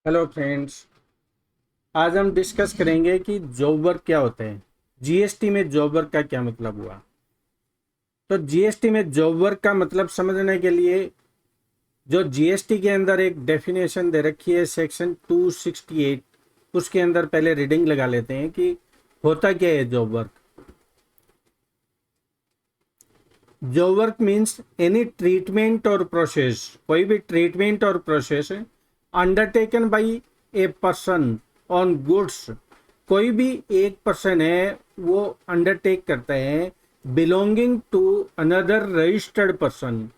Hello friends. आज हम discuss करेंगे कि जॉब वर्क क्या होते हैं। जीएसटी में जॉब वर्क का क्या मतलब हुआ। तो जीएसटी में जॉब वर्क का मतलब समझने के लिए जो जीएसटी के अंदर एक डेफिनेशन दे रखी है सेक्शन 268, उसके अंदर पहले रीडिंग लगा लेते हैं कि होता क्या है job work. Job work means any treatment और प्रोसेस, कोई भी ट्रीटमेंट और process undertaken by a person on goods. कोई भी एक पर्सन है वो अंडरटेक करते हैं belonging to another registered person.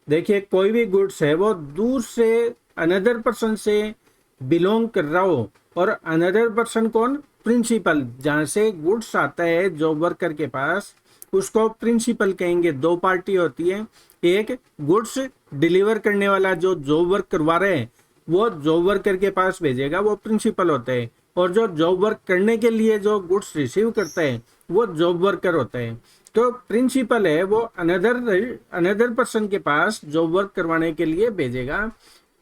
देखिए, कोई भी गुड्स है वो दूर से अनदर पर्सन से बिलोंग कर रहा हो, और अनदर पर्सन कौन? प्रिंसिपल। जहाँ से गुड्स आता है जॉब वर्कर के पास उसको प्रिंसिपल कहेंगे। दो पार्टी होती है, एक गुड्स डिलीवर करने वाला जो जॉब वर्क करवा रहे हैं वो जॉब वर्कर के पास भेजेगा, वो प्रिंसिपल होते हैं, और जो जॉब वर्क करने के लिए जो गुड्स रिसीव करते हैं वो जॉब वर्कर होते हैं। तो प्रिंसिपल है वो अनदर पर्सन के पास जॉब वर्क करवाने के लिए भेजेगा,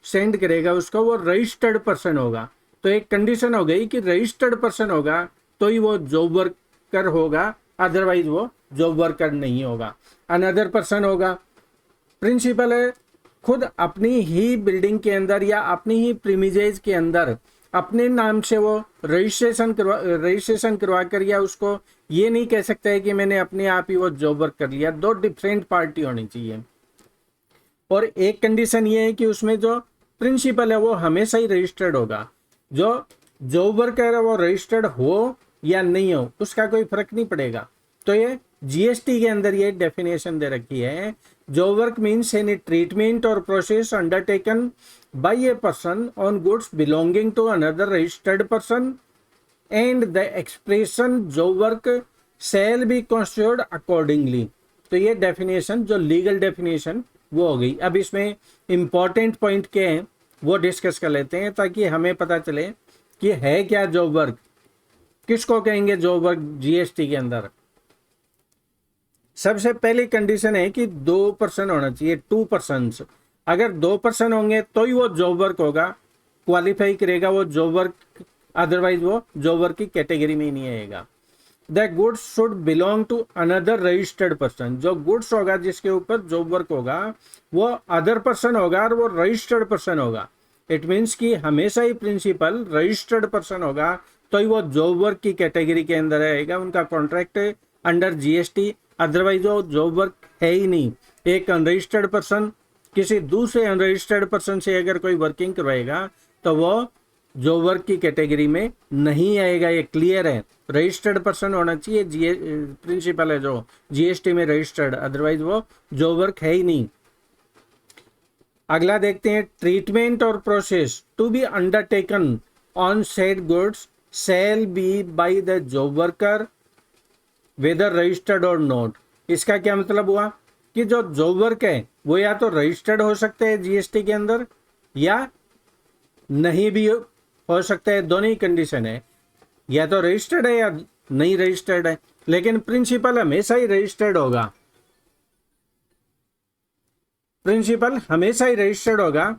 सेंड करेगा उसको, वो रजिस्टर्ड पर्सन होगा। तो एक कंडीशन हो गई कि रजिस्टर्ड पर्सन होगा तो ही वो जॉब वर्कर होगा, अदरवाइज वो जॉब वर्कर नहीं होगा। अनदर पर्सन होगा, प्रिंसिपल है, खुद अपनी ही बिल्डिंग के अंदर या अपनी ही प्रीमिजेज के अंदर अपने नाम से वो रजिस्ट्रेशन करवा कर, या उसको ये नहीं कह सकता है कि मैंने अपने आप ही वो जॉब वर्क कर लिया। दो डिफरेंट पार्टी होनी चाहिए। और एक कंडीशन ये है कि उसमें जो प्रिंसिपल है वो हमेशा ही रजिस्टर्ड होगा। जो जॉब वर्कर है वो रजिस्टर्ड हो या नहीं हो उसका कोई फर्क नहीं पड़ेगा। तो ये जीएसटी के अंदर ये डेफिनेशन दे रखी है। Job work means any treatment और process undertaken by a person on goods belonging to another registered person and the expression job work shall be constructed accordingly. तो ये डेफिनेशन जो लीगल डेफिनेशन वो हो गई। अब इसमें इंपॉर्टेंट पॉइंट क्या है वो डिस्कस कर लेते हैं ताकि हमें पता चले कि है क्या जॉब वर्क, किसको कहेंगे जॉब वर्क जीएसटी के अंदर। सबसे पहली कंडीशन है कि 2 पर्सन होना चाहिए, 2 पर्सन। अगर 2 पर्सन होंगे तो ही वो जॉब वर्क होगा, क्वालिफाई करेगा वो जॉब वर्क, अदरवाइज वो जॉब वर्क की कैटेगरी में ही नहीं आएगा। The goods should belong to another registered person. जो गुड्स होगा जिसके ऊपर जॉब वर्क होगा वो अदर पर्सन होगा और वो रजिस्टर्ड पर्सन होगा। इट मीन्स कि हमेशा ही प्रिंसिपल रजिस्टर्ड पर्सन होगा तो ही वो जॉब वर्क की कैटेगरी के अंदर आएगा, उनका कॉन्ट्रैक्ट अंडर जीएसटी, अदरवाइज वो जॉब वर्क है ही नहीं। एक अनरजिस्टर्ड पर्सन किसी दूसरे अनरजिस्टर्ड पर्सन से अगर कोई वर्किंग करवाएगा तो वो जॉब वर्क की कैटेगरी में नहीं आएगा, ये क्लियर है। रजिस्टर्ड पर्सन होना चाहिए, प्रिंसिपल है जो जीएसटी में रजिस्टर्ड, अदरवाइज वो जॉब वर्क है ही नहीं। अगला देखते हैं, ट्रीटमेंट और process to be undertaken on said goods shall be by the job worker whether registered और नॉट। इसका क्या मतलब हुआ कि जो जॉब वर्क है वो या तो रजिस्टर्ड हो सकते हैं जीएसटी के अंदर या नहीं भी हो सकता है, दोनों ही कंडीशन है, या तो रजिस्टर्ड है या नहीं रजिस्टर्ड है। लेकिन प्रिंसिपल हमेशा ही रजिस्टर्ड होगा, प्रिंसिपल हमेशा ही रजिस्टर्ड होगा।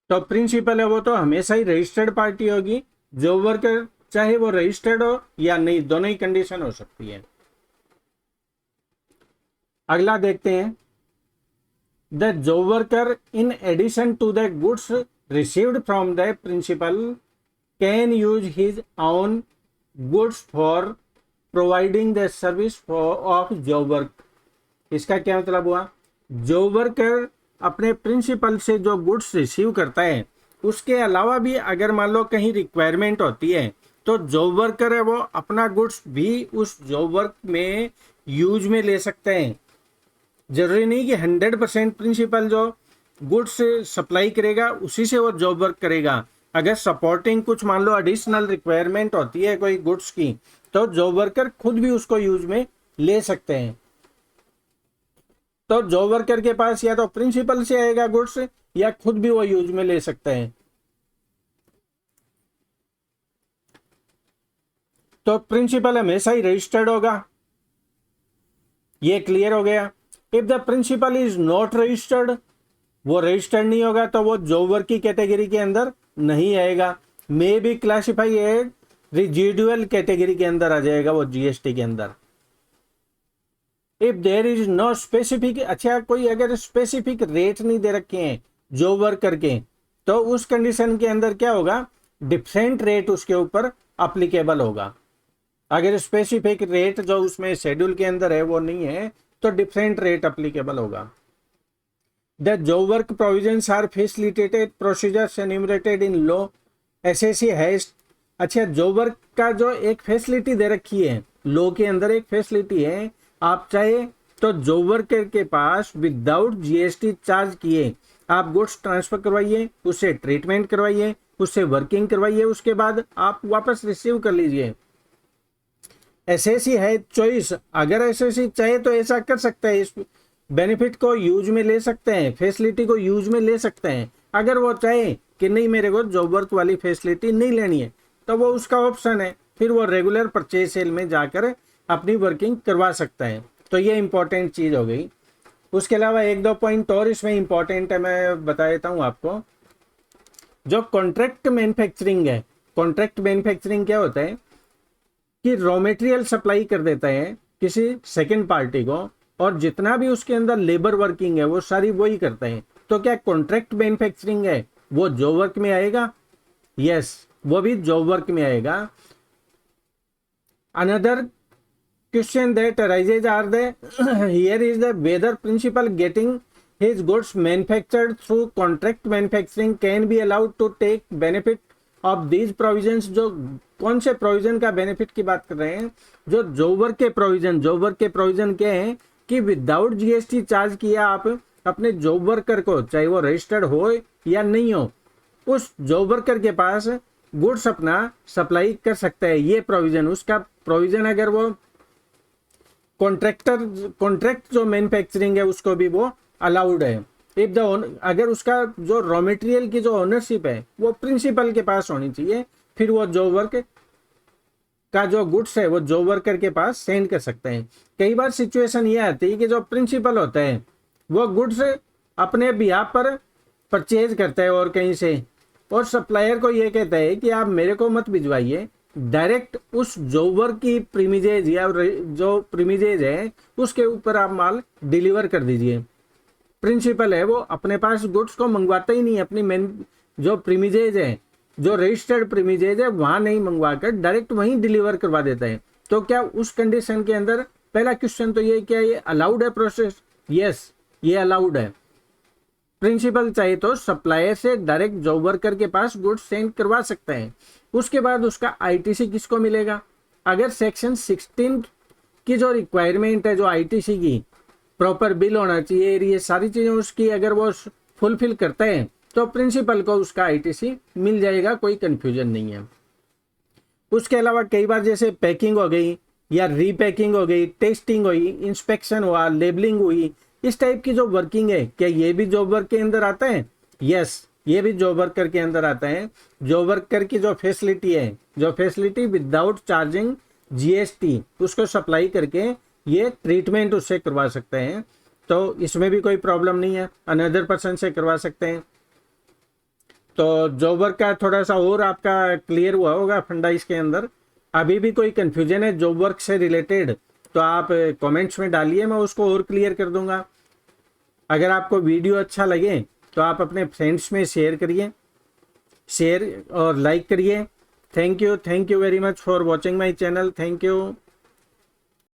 तो प्रिंसिपल है वो तो हमेशा ही रजिस्टर्ड पार्टी होगी। जॉब वर्कर चाहे वो रजिस्टर्ड हो या नहीं, दोनों ही कंडीशन हो सकती है। अगला देखते हैं, the job worker in addition to the goods received from the principal can use his own goods for providing the service of job work. इसका क्या मतलब हुआ? जॉब वर्कर अपने प्रिंसिपल से जो गुड्स रिसीव करता है उसके अलावा भी अगर मान लो कहीं रिक्वायरमेंट होती है तो जॉब वर्कर है वो अपना गुड्स भी उस जॉब वर्क में यूज में ले सकते हैं। जरूरी नहीं कि 100% प्रिंसिपल जो गुड्स सप्लाई करेगा उसी से वो जॉब वर्क करेगा। अगर सपोर्टिंग कुछ मान लो एडिशनल रिक्वायरमेंट होती है कोई गुड्स की तो जॉब वर्कर खुद भी उसको यूज में ले सकते हैं। तो जॉब वर्कर के पास या तो प्रिंसिपल से आएगा गुड्स या खुद भी वो यूज में ले सकते हैं। तो प्रिंसिपल हमेशा ही रजिस्टर्ड होगा, ये क्लियर हो गया। If the principal is not registered वो रजिस्टर्ड नहीं होगा तो वो जॉब वर्क की कैटेगरी के अंदर नहीं आएगा, may be classify as residual category के अंदर आ जाएगा वो जीएसटी के अंदर। If there is no specific, अच्छा कोई अगर स्पेसिफिक रेट नहीं दे रखे हैं जॉब वर्क करके, तो उस कंडीशन के अंदर क्या होगा, डिफरेंट रेट उसके ऊपर अप्लीकेबल होगा। अगर स्पेसिफिक रेट जो उसमें शेड्यूल के अंदर है वो नहीं है तो डिफरेंट रेट अप्लीकेबल होगा। The job work provisions are facilitated procedures enumerated in law, SSC has, अच्छा जॉब वर्क का जो एक फैसिलिटी दे रखी है लॉ के अंदर, एक फैसिलिटी है, आप चाहे तो जॉब वर्कर के पास विदाउट जीएसटी चार्ज किए आप गुड्स ट्रांसफर करवाइए, उससे ट्रीटमेंट करवाइए, उससे वर्किंग करवाइए, उसके बाद आप वापस रिसीव कर लीजिए। एसएससी है चॉइस, अगर एसएससी चाहे तो ऐसा कर सकता है, इस बेनिफिट को यूज में ले सकते हैं, फैसिलिटी को यूज में ले सकते हैं। अगर वो चाहे कि नहीं मेरे को जॉब वर्क वाली फैसिलिटी नहीं लेनी है तो वो उसका ऑप्शन है, फिर वो रेगुलर परचेज सेल में जाकर अपनी वर्किंग करवा सकता है। तो ये इंपॉर्टेंट चीज हो गई। उसके अलावा एक दो पॉइंट और इसमें इंपॉर्टेंट है, मैं बता देता हूँ आपको। जो कॉन्ट्रैक्ट मैन्युफैक्चरिंग है, कॉन्ट्रैक्ट मैन्युफैक्चरिंग क्या होता है कि रॉ मटेरियल सप्लाई कर देता है किसी सेकंड पार्टी को, और जितना भी उसके अंदर लेबर वर्किंग है वो सारी वही करते हैं। तो क्या कॉन्ट्रैक्ट मैन्युफैक्चरिंग है वो जॉब वर्क में आएगा? यस, वो भी जॉब वर्क में आएगा। Another question that arises are the here is the whether principal getting his goods manufactured through contract manufacturing can be allowed to take benefit of these provisions। जो कौन से provision का benefit की बात कर रहे हैं, जो जॉब वर्क के प्रोविजन, जॉब वर्क के प्रोविजन क्या है कि विदाउट जीएसटी चार्ज किया आप अपने जॉब वर्कर को, चाहे वो रजिस्टर्ड हो या नहीं हो, उस जॉब वर्कर के पास गुड्स अपना सप्लाई कर सकता है। ये प्रोविजन, उसका प्रोविजन अगर वो कॉन्ट्रैक्ट जो मैन्युफैक्चरिंग है उसको भी वो अलाउड है। इफ द अगर उसका जो रॉ मटेरियल की जो ओनरशिप है वो प्रिंसिपल के पास होनी चाहिए, फिर वो जॉब वर्क का जो गुड्स है वो जॉब वर्कर के पास सेंड कर सकते हैं। कई बार सिचुएशन ये आती है कि जो प्रिंसिपल होता है वो गुड्स अपने बिहाफ पर परचेज करता है और कहीं से, और सप्लायर को ये कहता है कि आप मेरे को मत भिजवाइए, डायरेक्ट उस जॉब वर्क की प्रीमिजेज या जो प्रीमिजेज है उसके ऊपर आप माल डिलीवर कर दीजिए। प्रिंसिपल है वो अपने पास गुड्स को मंगवाता ही नहीं, अपनी मेन जो प्रीमिजेज है, जो रजिस्टर्ड प्रीमिजेज है वहां नहीं मंगवा कर डायरेक्ट वहीं डिलीवर करवा देता है। तो क्या उस कंडीशन के अंदर, पहला क्वेश्चन तो ये, क्या ये अलाउड है प्रोसेस? यस, ये अलाउड है। प्रिंसिपल चाहे तो सप्लायर से डायरेक्ट जॉब वर्कर के पास गुड्स सेंड करवा सकते हैं। उसके बाद उसका आईटीसी किसको मिलेगा? अगर सेक्शन 16 की जो रिक्वायरमेंट है, जो आईटीसी की प्रॉपर बिल होना चाहिए, ये सारी चीजें उसकी अगर वो फुलफिल करते हैं तो प्रिंसिपल को उसका आईटीसी मिल जाएगा, कोई कंफ्यूजन नहीं है। उसके अलावा कई बार जैसे पैकिंग हो गई या रीपैकिंग हो गई, टेस्टिंग हुई, इंस्पेक्शन हुआ, लेबलिंग हुई, इस टाइप की जो वर्किंग है, क्या ये भी जॉब वर्क के अंदर आता है? यस, ये भी जॉब वर्कर के अंदर आता है। जॉब वर्कर की जो फैसिलिटी है, जो फैसिलिटी विदाउट चार्जिंग जीएसटी उसको सप्लाई करके ये ट्रीटमेंट उससे करवा सकते हैं, तो इसमें भी कोई प्रॉब्लम नहीं है, अनदर पर्सन से करवा सकते हैं। तो जॉब वर्क का थोड़ा सा और आपका क्लियर हुआ होगा फंडा इसके अंदर। अभी भी कोई कंफ्यूजन है जॉब वर्क से रिलेटेड तो आप कमेंट्स में डालिए, मैं उसको और क्लियर कर दूंगा। अगर आपको वीडियो अच्छा लगे तो आप अपने फ्रेंड्स में शेयर करिए, शेयर और लाइक करिए। Thank you very much for watching my channel. Thank you.